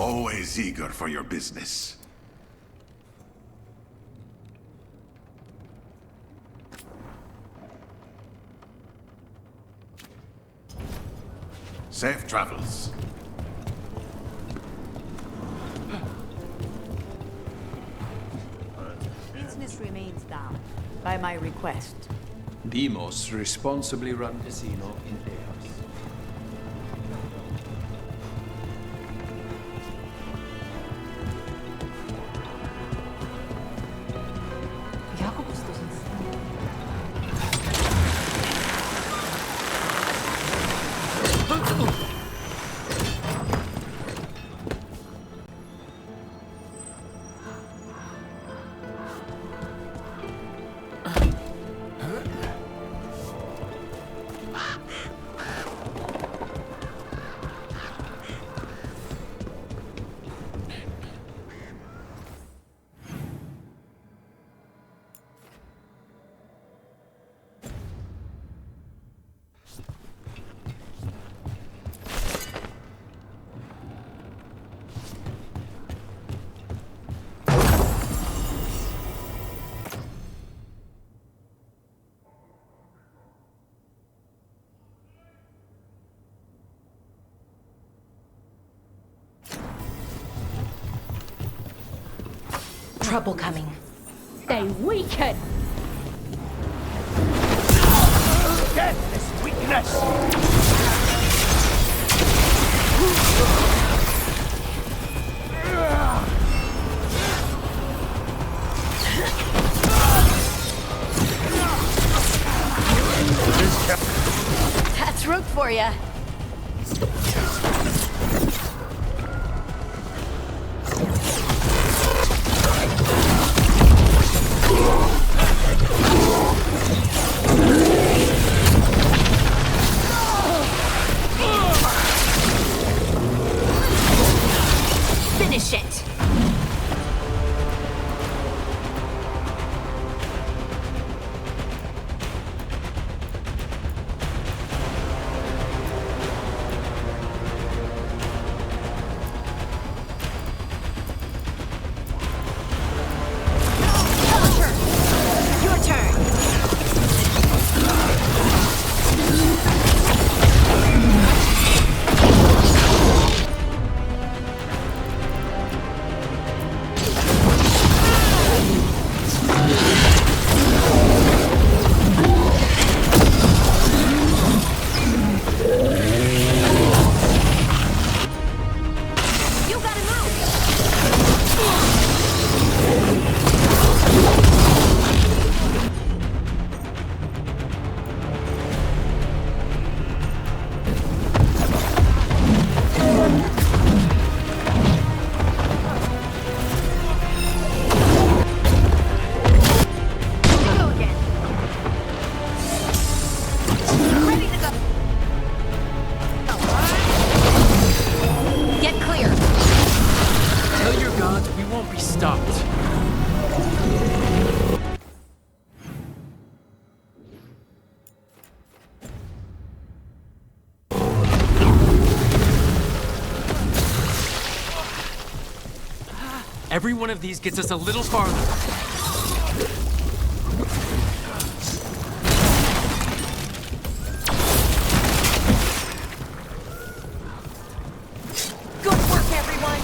Always eager for your business. Safe travels. Business remains down, by my request. The most responsibly run casino in Thedas. Trouble coming. They weaken! Deathless weakness! That's root for ya. Finish it. Your turn. You gotta move. Go again. Ready to go. Get clear. Tell your gods we won't be stopped. Every one of these gets us a little farther. Good work, everyone.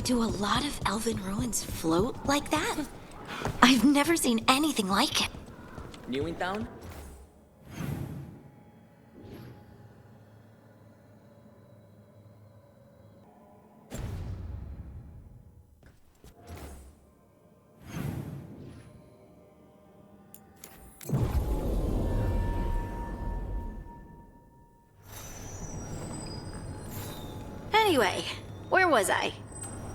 Do a lot of elven ruins float like that? I've never seen anything like it. New in town? Anyway, where was I?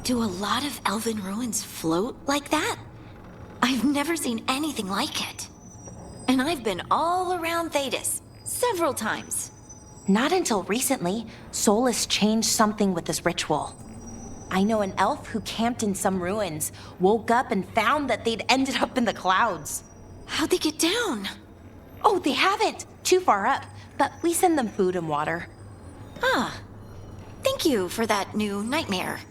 Do a lot of elven ruins float like that? I've never seen anything like it. And I've been all around Thedas, several times. Not until recently, Solus changed something with this ritual. I know an elf who camped in some ruins, woke up and found that they'd ended up in the clouds. How'd they get down? Oh, they haven't! Too far up, but we send them food and water. Ah, thank you for that new nightmare.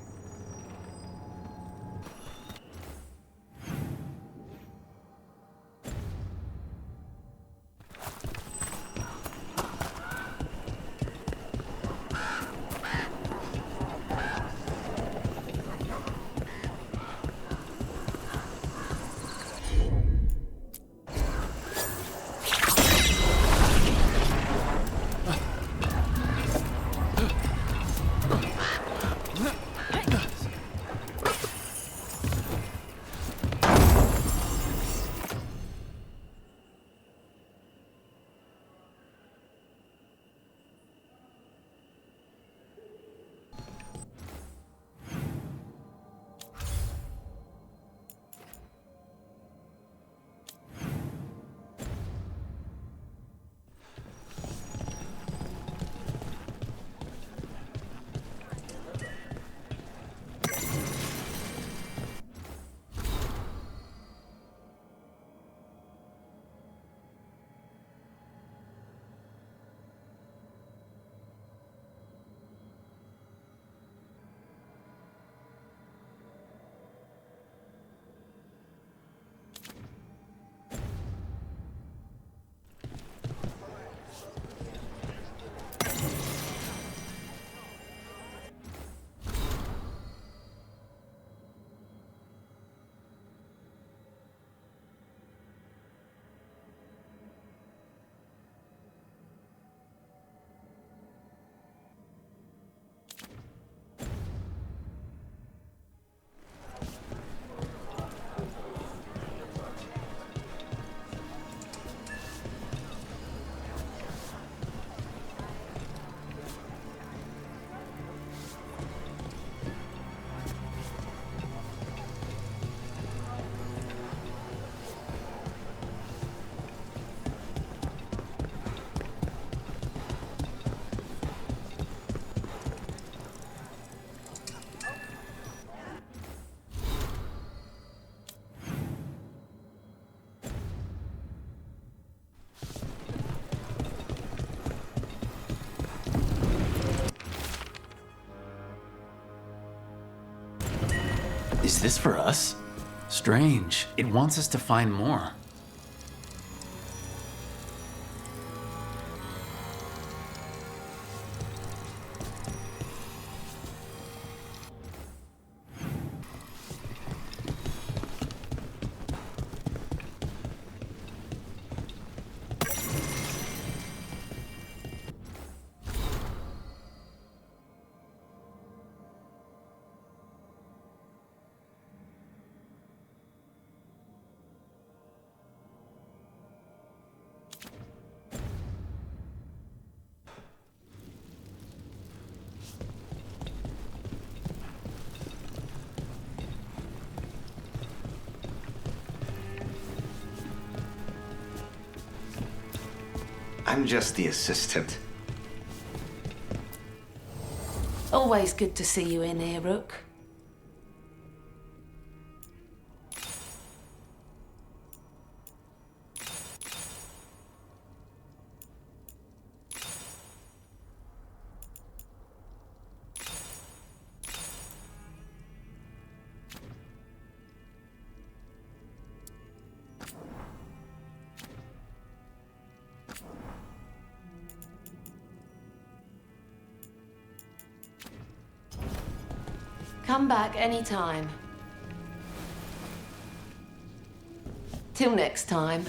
Is this for us? Strange. It wants us to find more. I'm just the assistant. Always good to see you in here, Rook. Come back anytime. Till next time.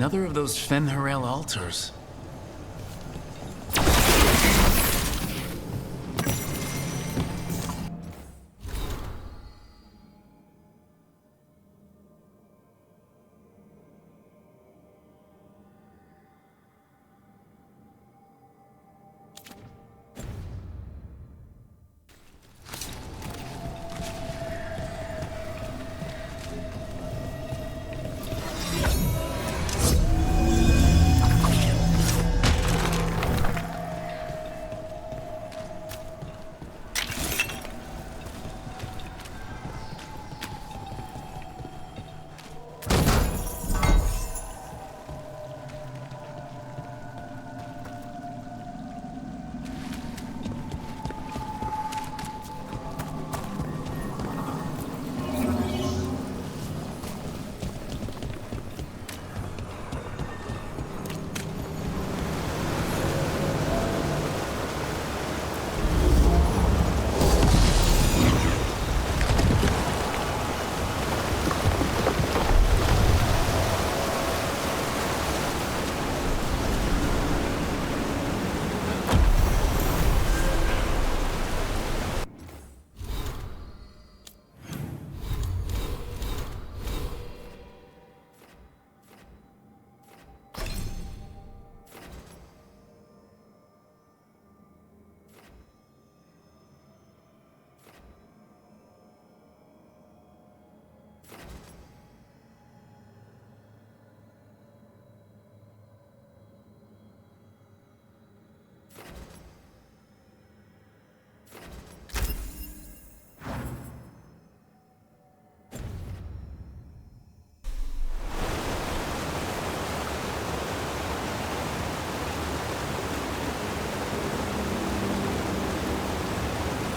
Another of those Fen'Harel altars.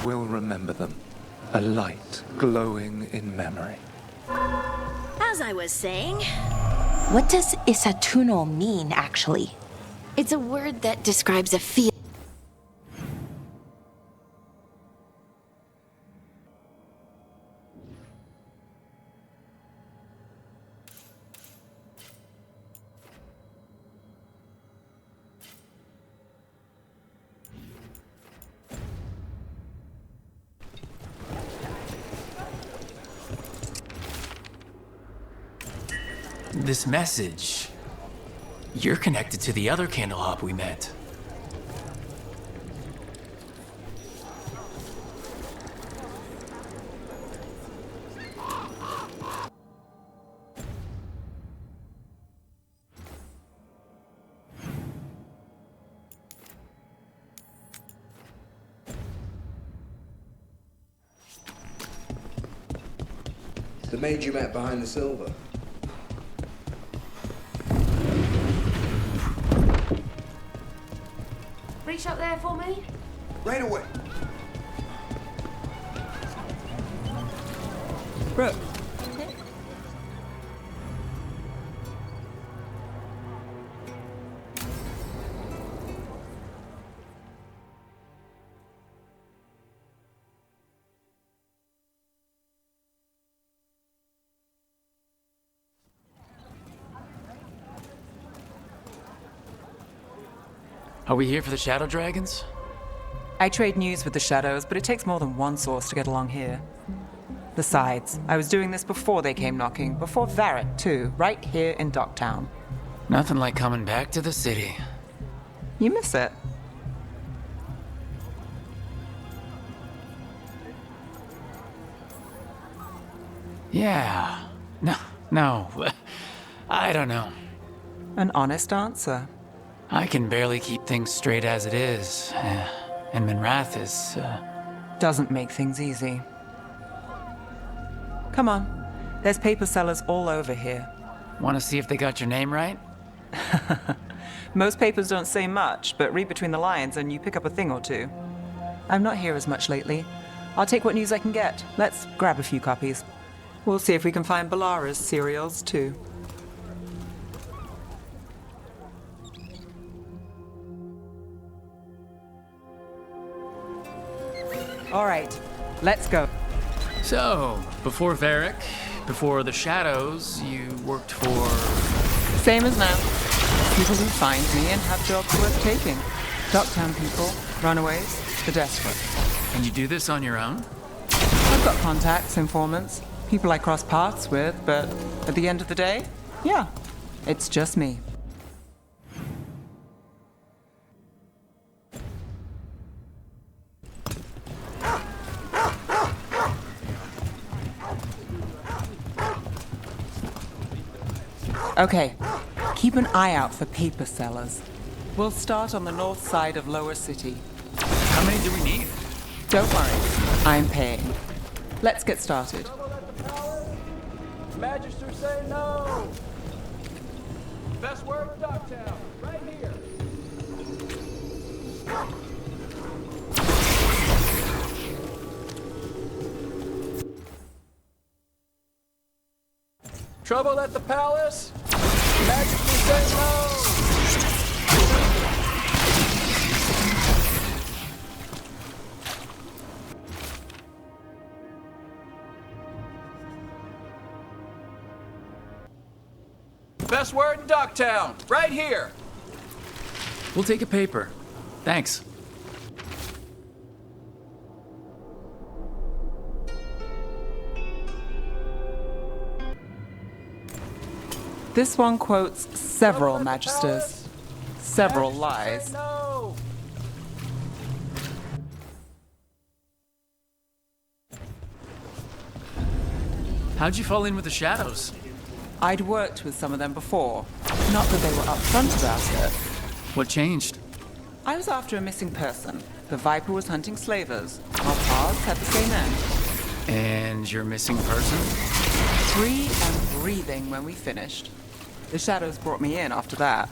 Will remember them. A light glowing in memory. As I was saying, What does Isatuno mean, actually? it's a word that describes a feel. This message. You're connected to the other candlehop we met. The maid you met behind the silver. Reach up there for me. Right away. Brooke. Are we here for the Shadow Dragons? I trade news with the Shadows, but it takes more than one source to get along here. Besides, I was doing this before they came knocking, before Varric, too, right here in Docktown. Nothing like coming back to the city. You miss it. Yeah. No. I don't know. An honest answer. I can barely keep things straight as it is. And Minrath is, Doesn't make things easy. Come on. There's paper sellers all over here. Want to see if they got your name right? Most papers don't say much, but read between the lines and you pick up a thing or two. I'm not here as much lately. I'll take what news I can get. Let's grab a few copies. We'll see if we can find Balara's cereals, too. All right, let's go. So, before Varric, before the Shadows, you worked for... Same as now. People who find me and have jobs worth taking. Docktown people, runaways, the desperate. And you do this on your own? I've got contacts, informants, people I cross paths with, but at the end of the day, yeah, it's just me. Okay, keep an eye out for paper sellers. We'll start on the north side of Lower City. How many do we need? Don't worry, I'm paying. Let's get started. Magister say no! Best word in Docktown, right here. Trouble at the palace? Magister say no! Best word in Docktown, right here. We'll take a paper. Thanks. This one quotes several magisters, several lies. No. How'd you fall in with the Shadows? I'd worked with some of them before. Not that they were upfront about it. What changed? I was after a missing person. The Viper was hunting slavers. Our paths had the same end. And your missing person? Free and breathing when we finished. The Shadows brought me in after that.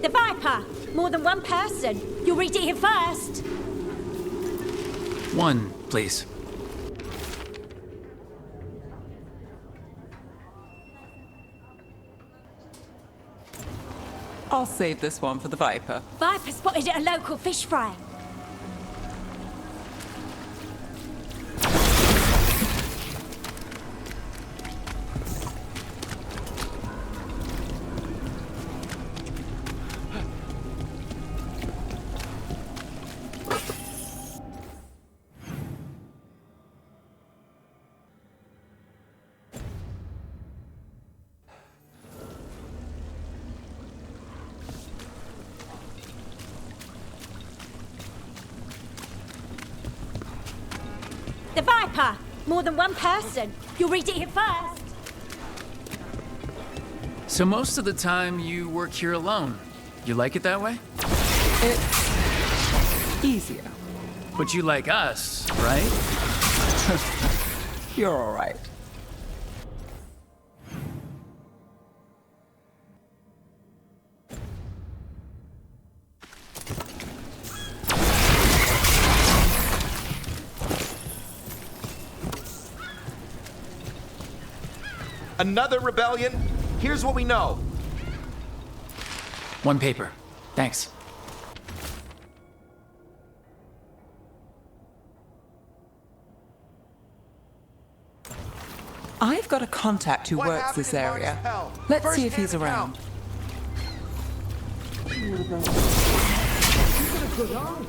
The Viper! More than one person. You'll read it here first. One, please. I'll save this one for the Viper. Viper spotted at a local fish fry. The Viper! More than one person. You'll read it here first. So most of the time you work here alone. You like it that way? It's easier. But you like us, right? You're all right. Another rebellion? Here's what we know. One paper. Thanks. I've got a contact who works this area. Let's see if he's around. You've got a good eye.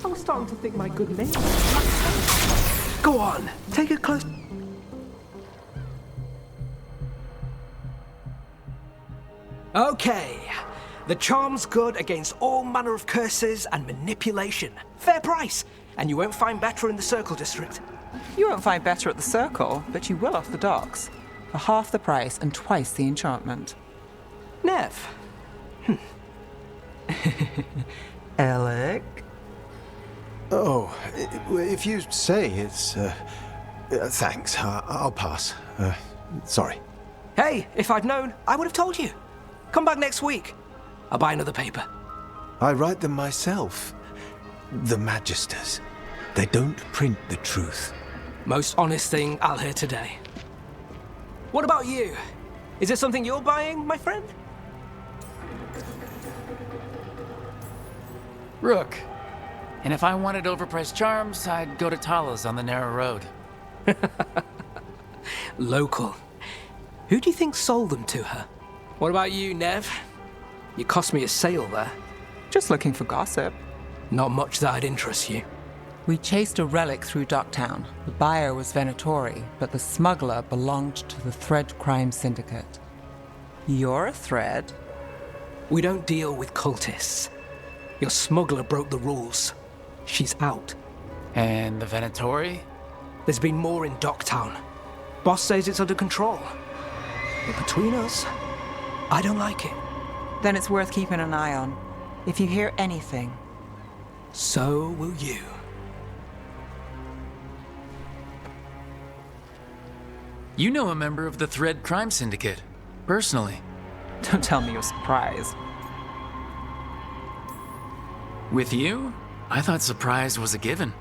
I was starting to think my good name. Go on, take a close. Okay. The charm's good against all manner of curses and manipulation. Fair price. And you won't find better in the Circle District. You won't find better at the Circle, but you will off the docks. For half the price and twice the enchantment. Nev. Alec? Oh, if you say it's... thanks. I'll pass. Sorry. Hey, if I'd known, I would have told you. Come back next week. I'll buy another paper. I write them myself. The Magisters. They don't print the truth. Most honest thing I'll hear today. What about you? Is it something you're buying, my friend? Rook. And if I wanted overpriced charms, I'd go to Tala's on the narrow road. Local. Who do you think sold them to her? What about you, Nev? You cost me a sale there. Just looking for gossip. Not much that'd interest you. We chased a relic through Docktown. The buyer was Venatori, but the smuggler belonged to the Thread Crime Syndicate. You're a Thread? We don't deal with cultists. Your smuggler broke the rules. She's out. And the Venatori? There's been more in Docktown. Boss says it's under control. But between us, I don't like it. Then it's worth keeping an eye on. If you hear anything, so will you. You know a member of the Thread Crime Syndicate, personally. Don't tell me you're surprised. With you? I thought surprise was a given.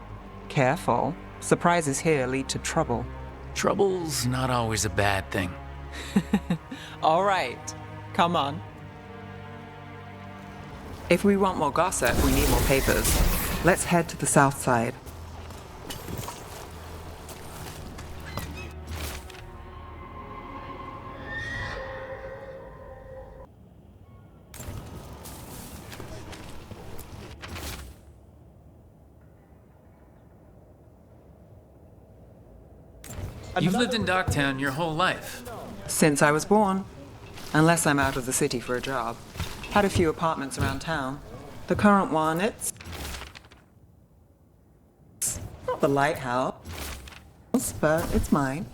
Careful. Surprises here lead to trouble. Trouble's not always a bad thing. All right. Come on. If we want more gossip, we need more papers. Let's head to the south side. You've lived in Docktown your whole life. Since I was born. Unless I'm out of the city for a job. Had a few apartments around town. The current one, it's not the lighthouse, but it's mine.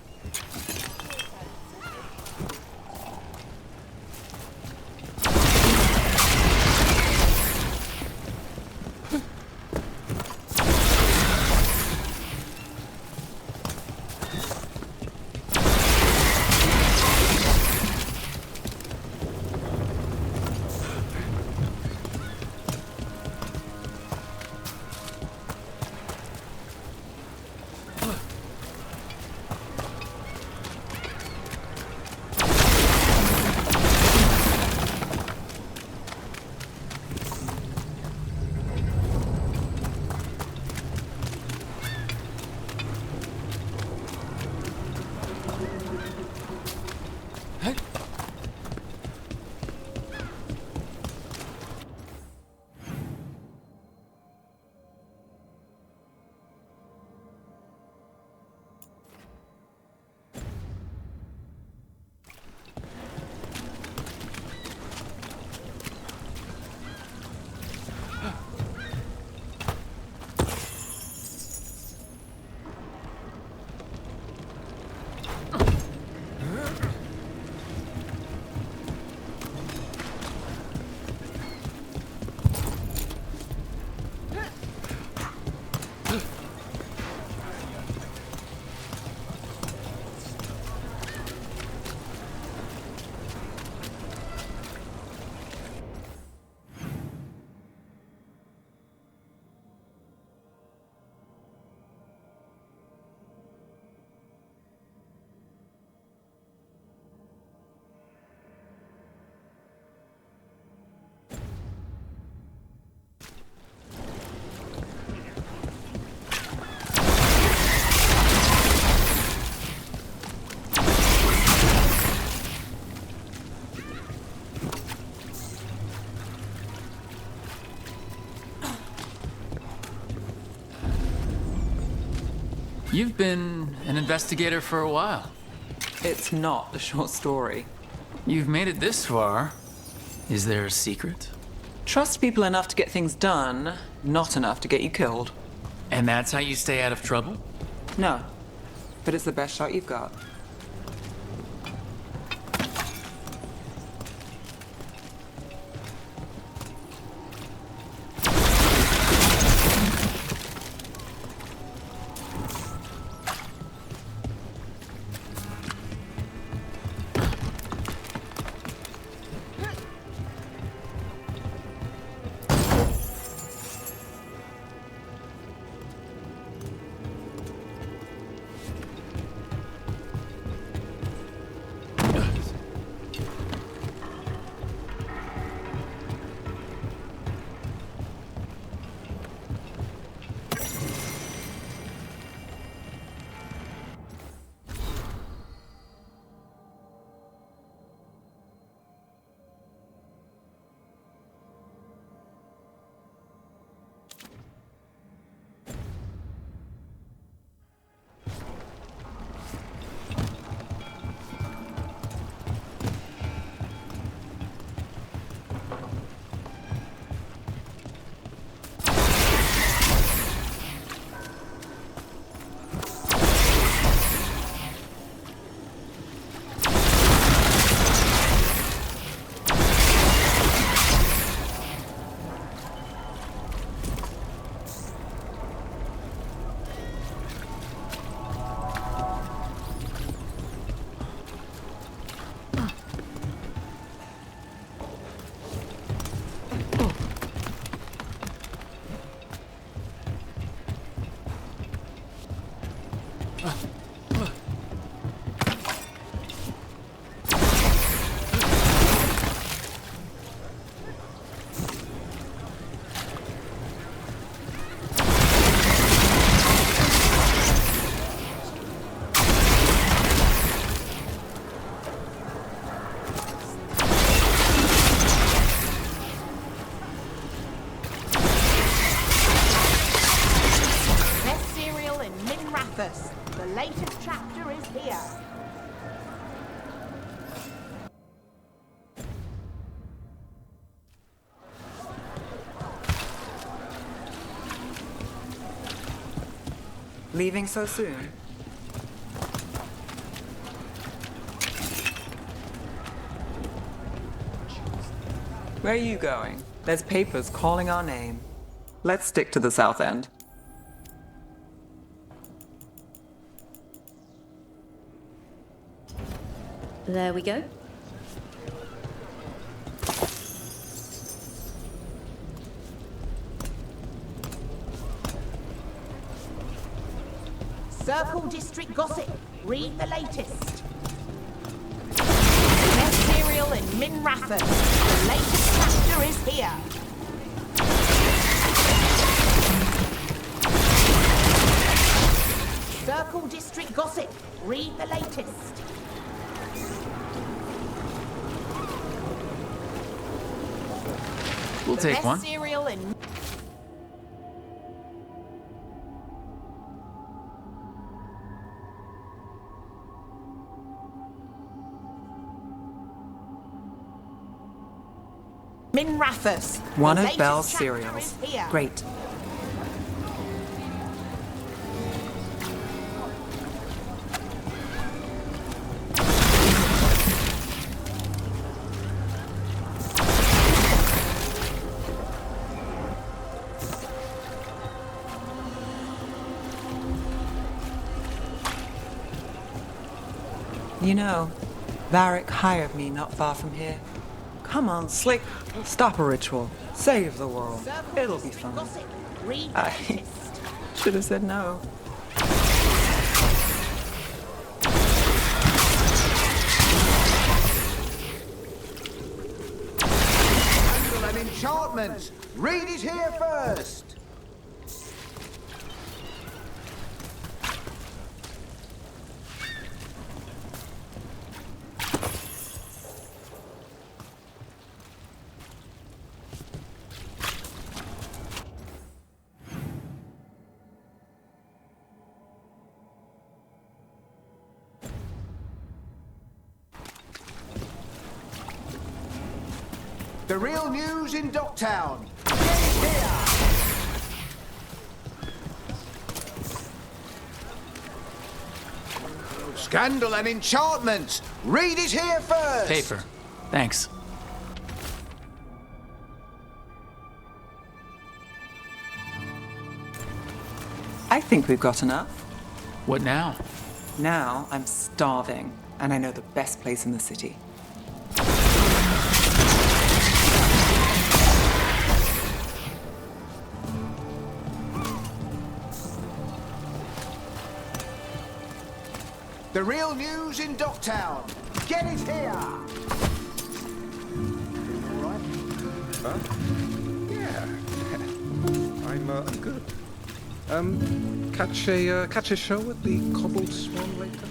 You've been an investigator for a while. It's not a short story. You've made it this far. Is there a secret? Trust people enough to get things done, not enough to get you killed. And that's how you stay out of trouble? No, but it's the best shot you've got. The latest chapter is here. Leaving so soon? Where are you going? There's papers calling our name. Let's stick to the south end. There we go. Circle District Gossip. Read the latest. Best cereal in Min Rathon. The latest chapter is here. Circle District Gossip. Read the latest. We'll take one. Cereal in Min Rathon. One of Belle's cereals. Great. You know, Varric hired me not far from here. Come on, Slick. Stop a ritual. Save the world. It'll be fun. I should have said no. Handle an enchantment. Read it here first. The real news in Docktown. Get it here! Scandal and enchantment! Read it here first! Paper. Thanks. I think we've got enough. What now? Now I'm starving, and I know the best place in the city. The real news in Docktown. Get it here! All right? Huh? Yeah. I'm good. Catch a show at the Cobbled Swan later?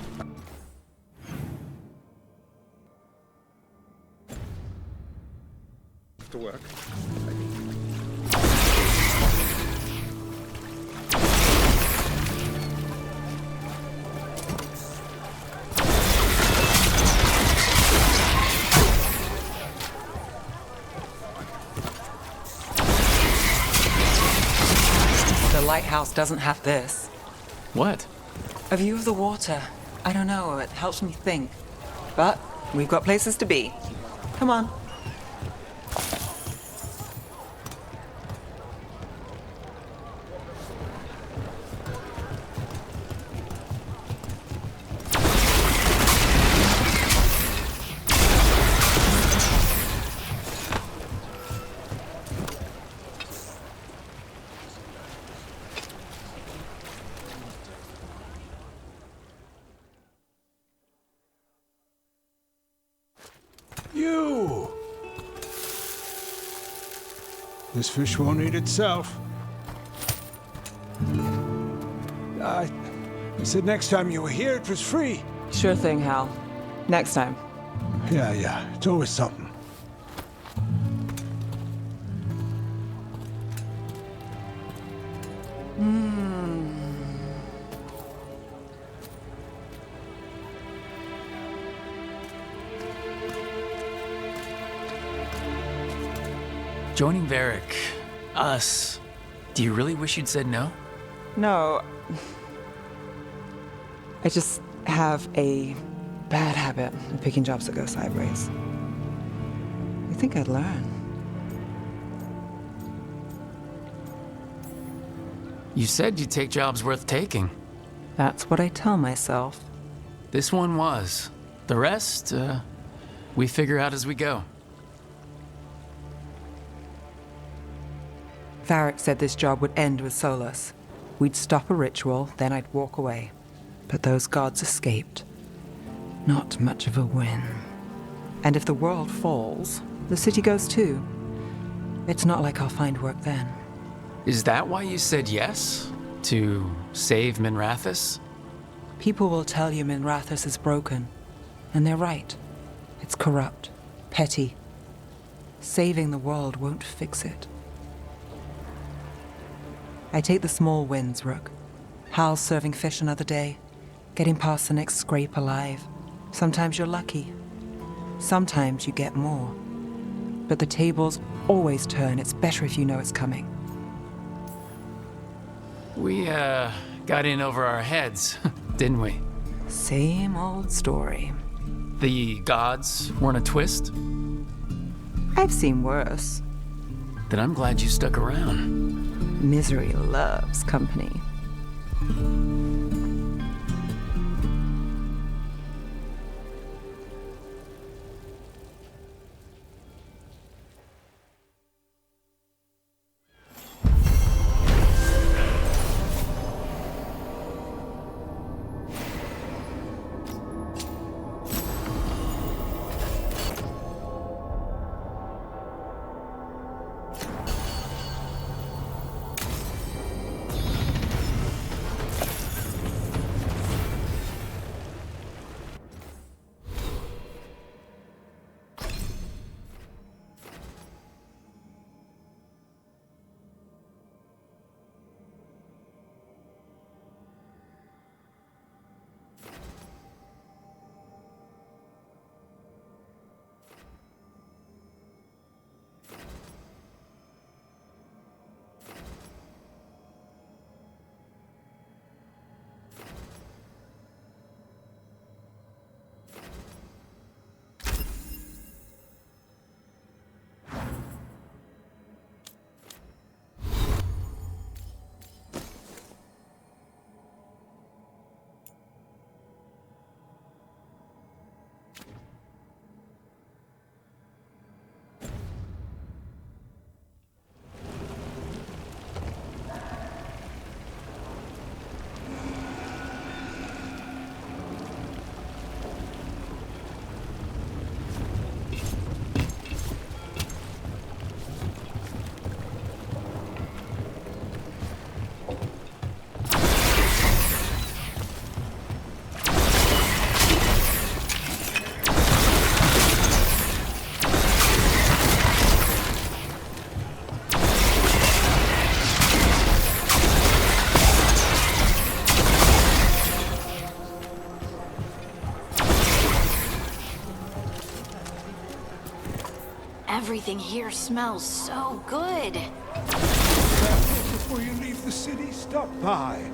After work. The lighthouse doesn't have this. What? A view of the water. I don't know, it helps me think. But we've got places to be. Come on. You! This fish won't eat itself. I said next time you were here, it was free. Sure thing, Hal. Next time. Yeah, it's always something. Joining Varric, us. Do you really wish you'd said no? No. I just have a bad habit of picking jobs that go sideways. I think I'd learn. You said you'd take jobs worth taking. That's what I tell myself. This one was. The rest, we figure out as we go. Varric said this job would end with Solus. We'd stop a ritual, then I'd walk away. But those gods escaped. Not much of a win. And if the world falls, the city goes too. It's not like I'll find work then. Is that why you said yes? To save Minrathous? People will tell you Minrathous is broken. And they're right. It's corrupt, petty. Saving the world won't fix it. I take the small wins, Rook. Hal's serving fish another day, getting past the next scrape alive. Sometimes you're lucky. Sometimes you get more. But the tables always turn. It's better if you know it's coming. We, got in over our heads, didn't we? Same old story. The gods weren't a twist? I've seen worse. Then I'm glad you stuck around. Misery loves company. Everything here smells so good. Before you leave the city, stop by.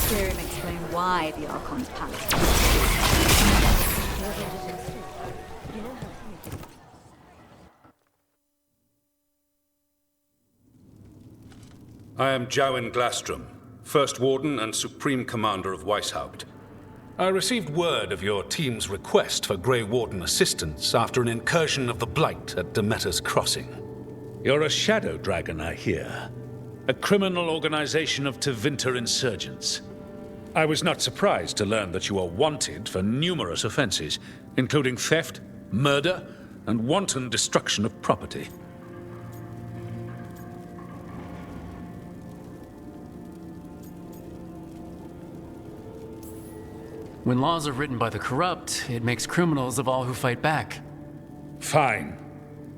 Hear him explain why the Archon's palace. I am Jowen Glastrom, First Warden and Supreme Commander of Weishaupt. I received word of your team's request for Grey Warden assistance after an incursion of the Blight at Demeter's Crossing. You're a shadow dragon, I hear. A criminal organization of Tevinter insurgents. I was not surprised to learn that you are wanted for numerous offenses, including theft, murder, and wanton destruction of property. When laws are written by the corrupt, it makes criminals of all who fight back. Fine.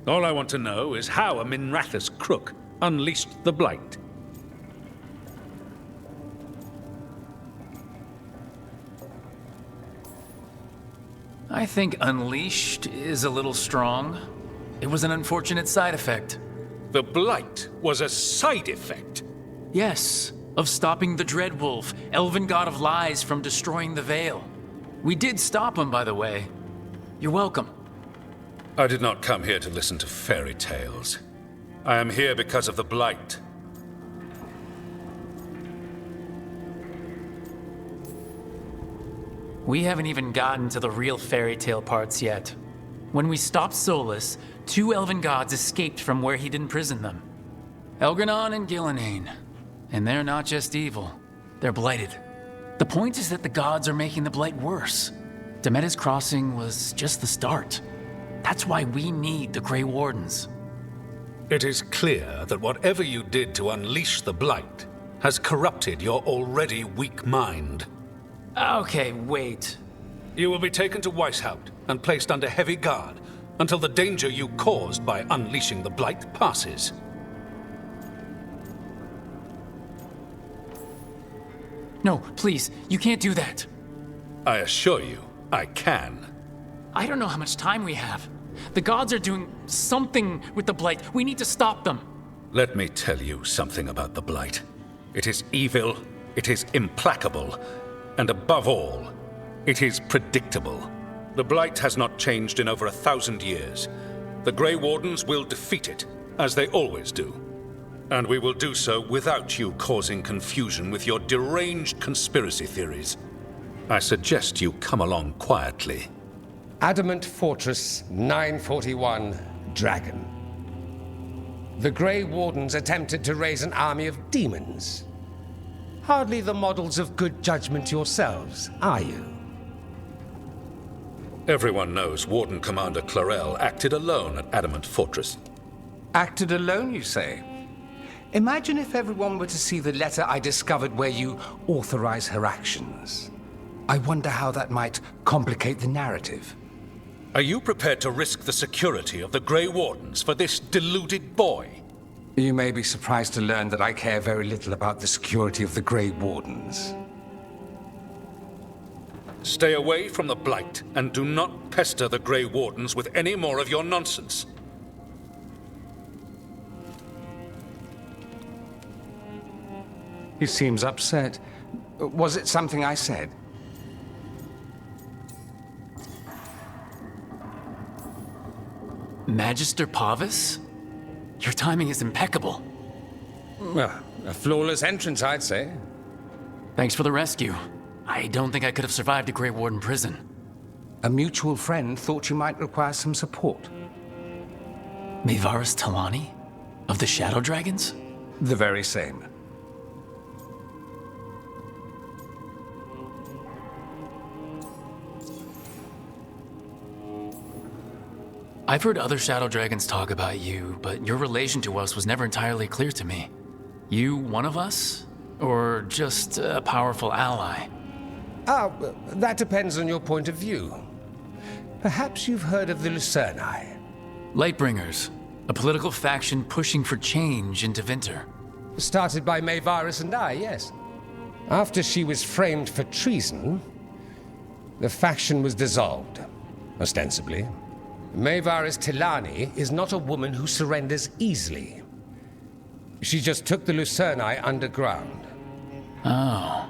All I want to know is how a Minrathous crook unleashed the Blight. I think unleashed is a little strong. It was an unfortunate side effect. The Blight was a side effect? Yes, of stopping the Dreadwolf, elven god of lies, from destroying the Veil. We did stop him, by the way. You're welcome. I did not come here to listen to fairy tales. I am here because of the Blight. We haven't even gotten to the real fairy tale parts yet. When we stopped Solus, 2 elven gods escaped from where he'd imprisoned them. Elgranon and Gillenane. And they're not just evil, they're blighted. The point is that the gods are making the Blight worse. Demeter's Crossing was just the start. That's why we need the Grey Wardens. It is clear that whatever you did to unleash the Blight has corrupted your already weak mind. Okay, wait. You will be taken to Weishaupt and placed under heavy guard until the danger you caused by unleashing the Blight passes. No, please, you can't do that. I assure you, I can. I don't know how much time we have. The gods are doing something with the Blight. We need to stop them. Let me tell you something about the Blight. It is evil, it is implacable, and above all, it is predictable. The Blight has not changed in over 1,000 years. The Grey Wardens will defeat it, as they always do. And we will do so without you causing confusion with your deranged conspiracy theories. I suggest you come along quietly. Adamant Fortress 941, Dragon. The Grey Wardens attempted to raise an army of demons. Hardly the models of good judgment yourselves, are you? Everyone knows Warden Commander Clarel acted alone at Adamant Fortress. Acted alone, you say? Imagine if everyone were to see the letter I discovered where you authorize her actions. I wonder how that might complicate the narrative. Are you prepared to risk the security of the Grey Wardens for this deluded boy? You may be surprised to learn that I care very little about the security of the Grey Wardens. Stay away from the Blight, and do not pester the Grey Wardens with any more of your nonsense. He seems upset. Was it something I said? Magister Pavis? Your timing is impeccable. Well, a flawless entrance, I'd say. Thanks for the rescue. I don't think I could have survived a Grey Warden prison. A mutual friend thought you might require some support. Maevaris Talani? Of the Shadow Dragons? The very same. I've heard other Shadow Dragons talk about you, but your relation to us was never entirely clear to me. You one of us? Or just a powerful ally? That depends on your point of view. Perhaps you've heard of the Lucerni. Lightbringers, a political faction pushing for change into Winter. Started by Maevaris and I, yes. After she was framed for treason, the faction was dissolved, ostensibly. Maevaris Talani is not a woman who surrenders easily. She just took the Lucerni underground. Oh.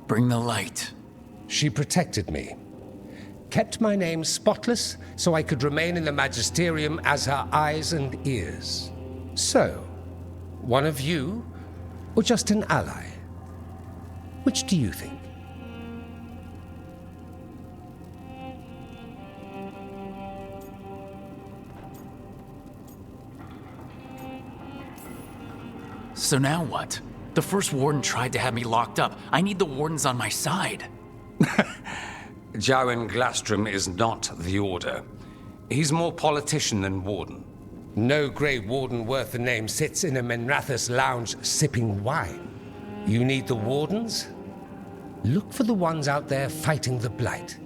Bring the light. She protected me. Kept my name spotless so I could remain in the Magisterium as her eyes and ears. So, one of you, or just an ally? Which do you think? So now what? The first warden tried to have me locked up. I need the wardens on my side. Jowen Glastrom is not the Order. He's more politician than warden. No Grey Warden worth the name sits in a Menrathus lounge sipping wine. You need the wardens? Look for the ones out there fighting the Blight.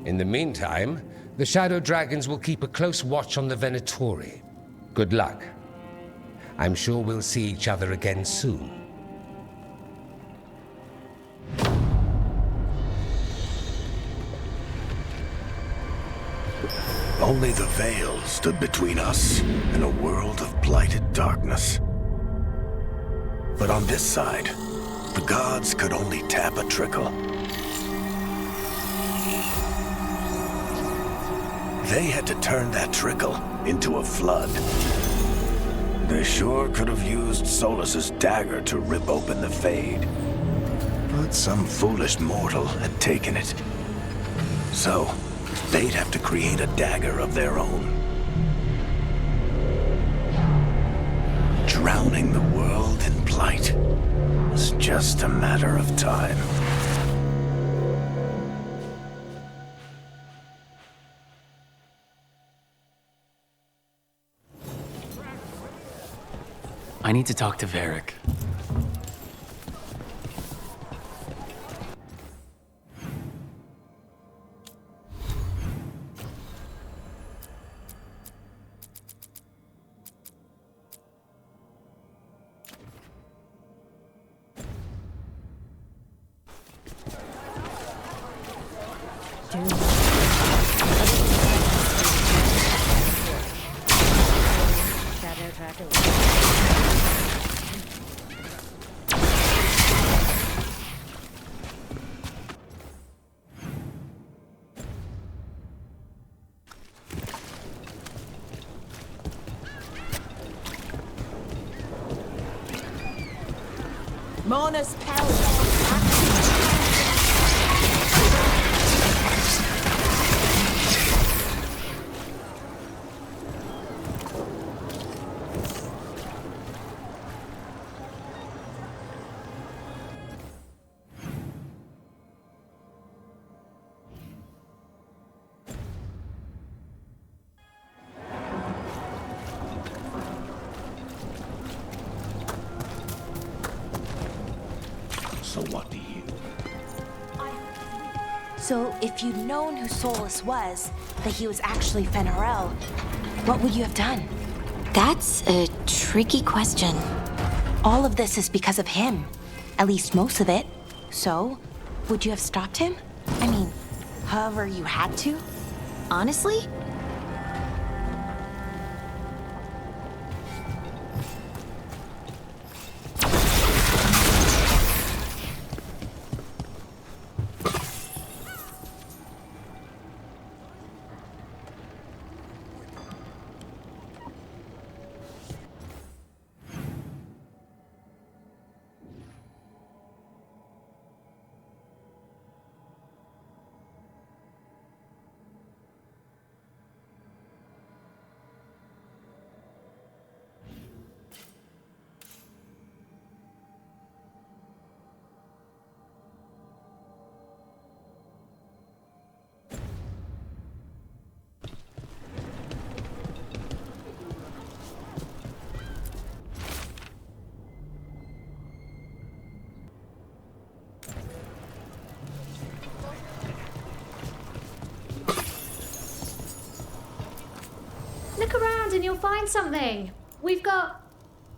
In the meantime, the Shadow Dragons will keep a close watch on the Venatori. Good luck. I'm sure we'll see each other again soon. Only the veil stood between us and a world of blighted darkness. But on this side, the gods could only tap a trickle. They had to turn that trickle into a flood. They sure could have used Solus's dagger to rip open the Fade. But some foolish mortal had taken it. So, they'd have to create a dagger of their own. Drowning the world in blight was just a matter of time. I need to talk to Varric. Mona's power. So what do you? So if you'd known who Solus was, that he was actually Fenarel, what would you have done? That's a tricky question. All of this is because of him. At least most of it. So, would you have stopped him? I mean, however you had to? Honestly? you'll find something. We've got,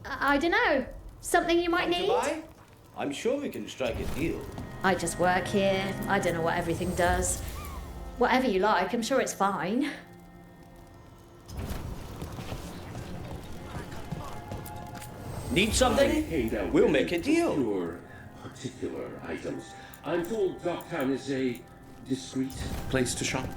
I don't know, something you might need. I'm sure we can strike a deal. I just work here. I don't know what everything does. Whatever you like, I'm sure it's fine. Need something? We'll make a deal. Your particular items. I'm told Docktown is a discreet place to shop.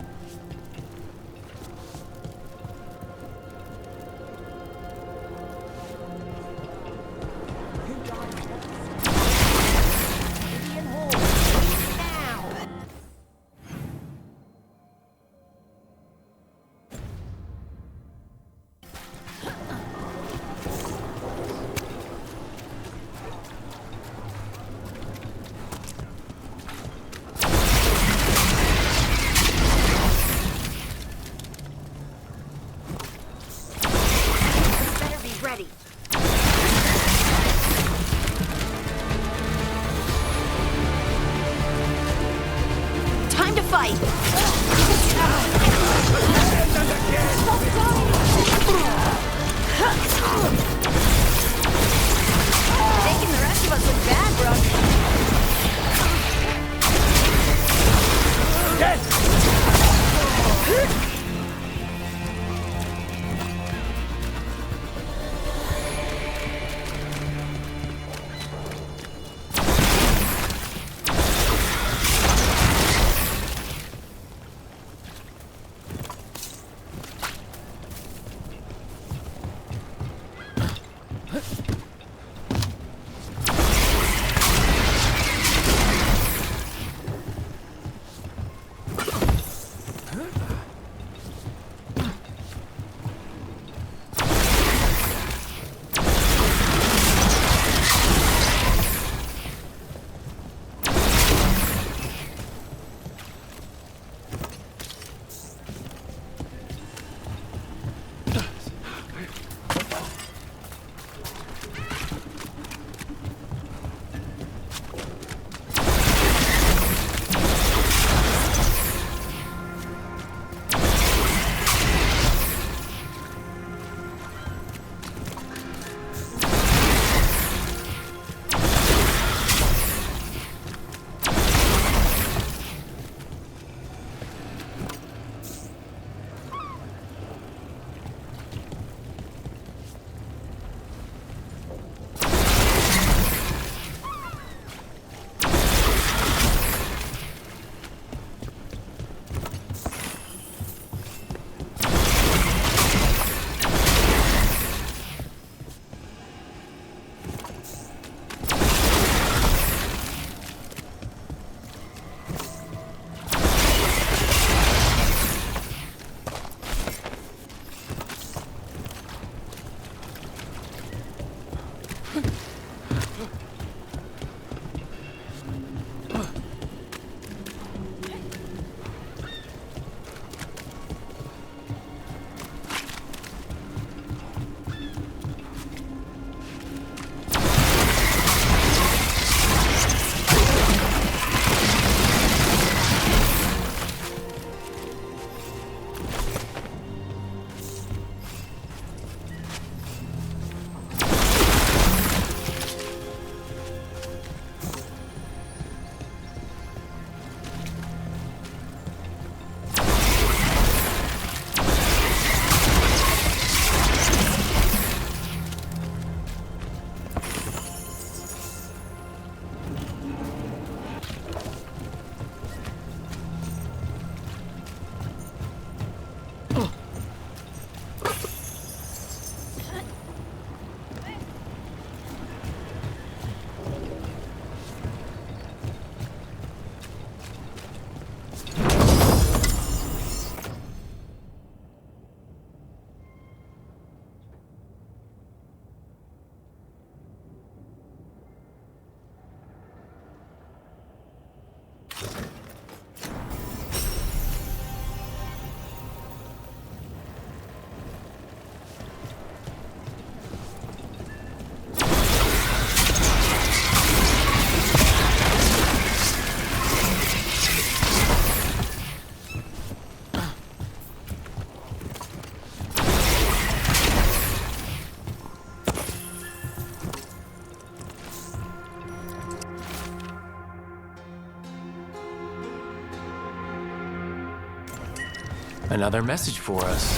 Another message for us.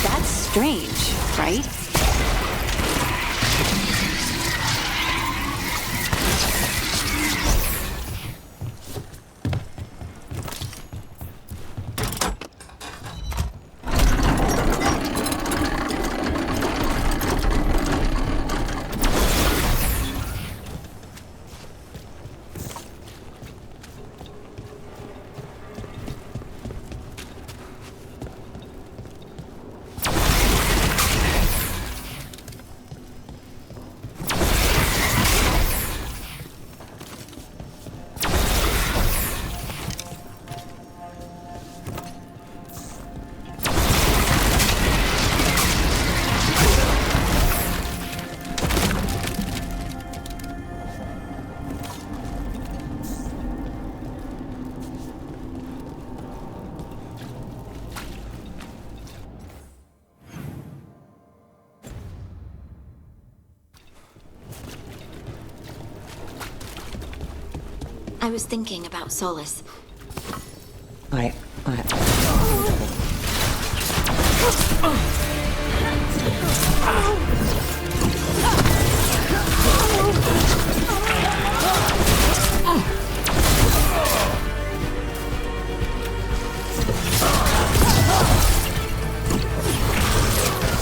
That's strange, right? I was thinking about Solus.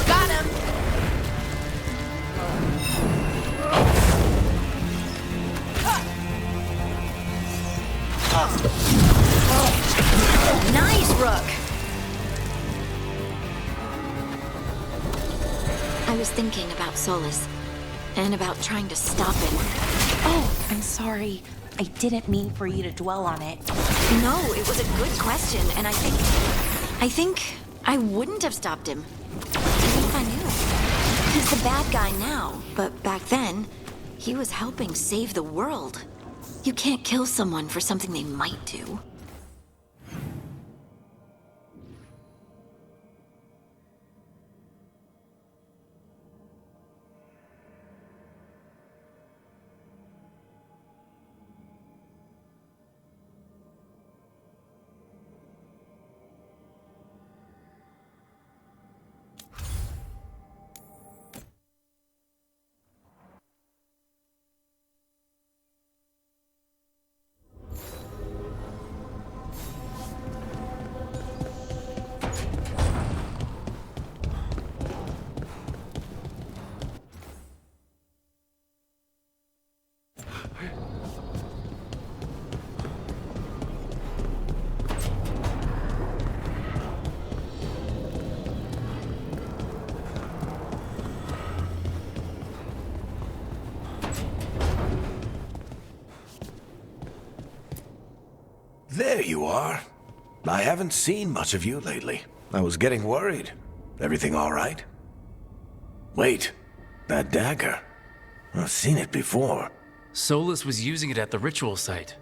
Got him! Nice, Rook! I was thinking about Solus, and about trying to stop him. Oh, I'm sorry. I didn't mean for you to dwell on it. No, it was a good question, and I think I wouldn't have stopped him, even if I knew. He's the bad guy now, but back then, he was helping save the world. You can't kill someone for something they might do. There you are. I haven't seen much of you lately. I was getting worried. Everything all right? Wait, that dagger. I've seen it before. Solus was using it at the ritual site.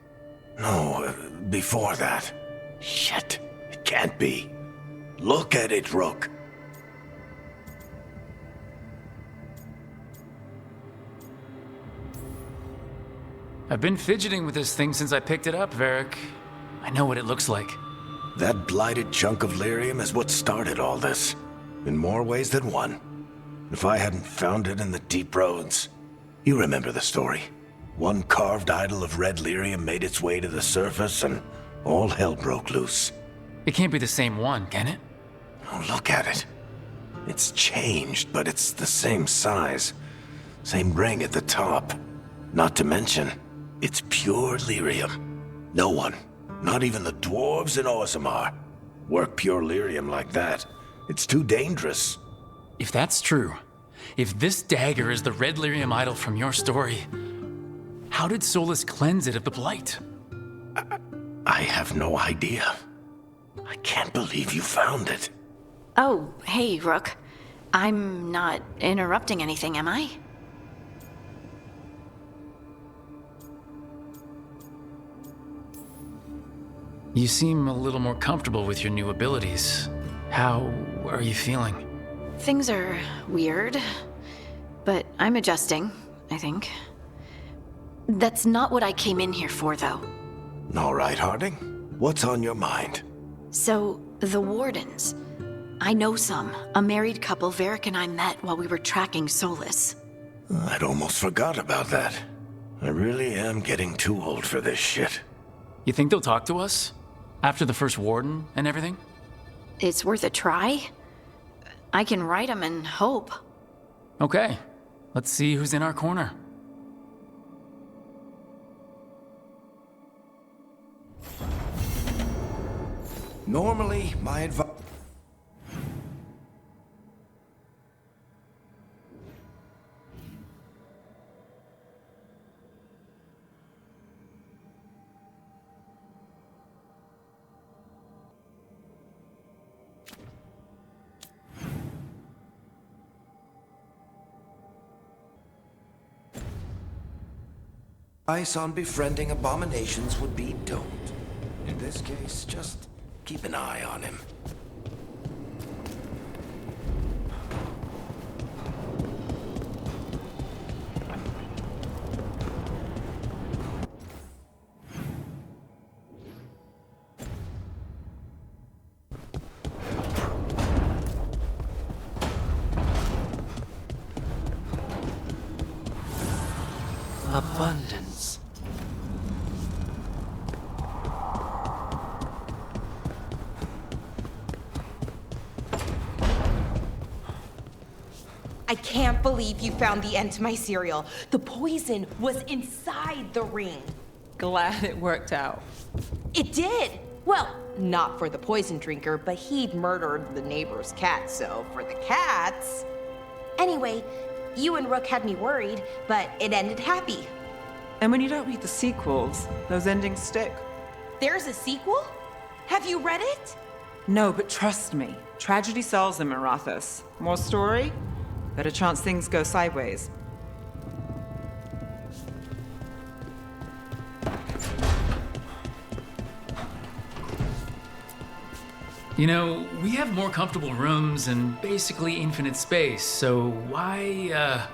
No, before that. Shit, it can't be. Look at it, Rook. I've been fidgeting with this thing since I picked it up, Varric. I know what it looks like. That blighted chunk of lyrium is what started all this. In more ways than one. If I hadn't found it in the deep roads. You remember the story. One carved idol of red lyrium made its way to the surface and all hell broke loose. It can't be the same one, can it? Oh, look at it. It's changed, but it's the same size. Same ring at the top. Not to mention, it's pure lyrium. No one, not even the dwarves in Orzammar, work pure lyrium like that. It's too dangerous. If that's true, if this dagger is the red lyrium idol from your story, how did Solus cleanse it of the blight? I have no idea. I can't believe you found it. Oh, hey, Rook. I'm not interrupting anything, am I? You seem a little more comfortable with your new abilities. How are you feeling? Things are weird, but I'm adjusting, I think. That's not what I came in here for, though. All right, Harding. What's on your mind? So, The Wardens. I know some. A married couple Varric and I met while we were tracking Solus. I'd almost forgot about that. I really am getting too old for this shit. You think they'll talk to us? After the first warden and everything? It's worth a try. I can write them and hope. Okay. Let's see who's in our corner. Normally, my advice... advice on befriending abominations would be don't. In this case, just keep an eye on him. Abundance. I can't believe you found the end to my cereal. The poison was inside the ring. Glad it worked out. It did. Well, not for the poison drinker, but he'd murdered the neighbor's cat, so for the cats... Anyway, you and Rook had me worried, but it ended happy. And when you don't read the sequels, those endings stick. There's a sequel? Have you read it? No, but trust me, tragedy sells in Marathas. More story? Better chance things go sideways. You know, we have more comfortable rooms and basically infinite space, so why,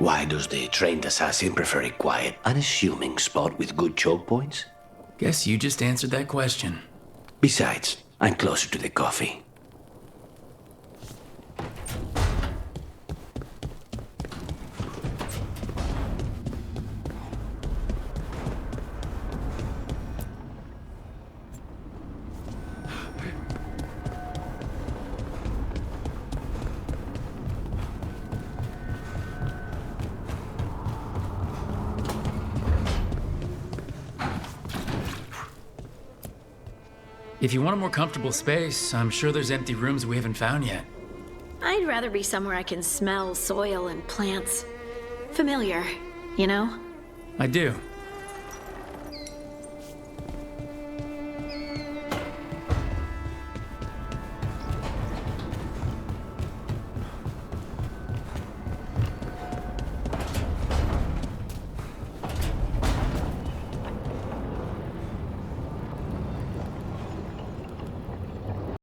Why does the trained assassin prefer a quiet, unassuming spot with good choke points? Guess you just answered that question. Besides, I'm closer to the coffee. If you want a more comfortable space, I'm sure there's empty rooms we haven't found yet. I'd rather be somewhere I can smell soil and plants. Familiar, you know? I do.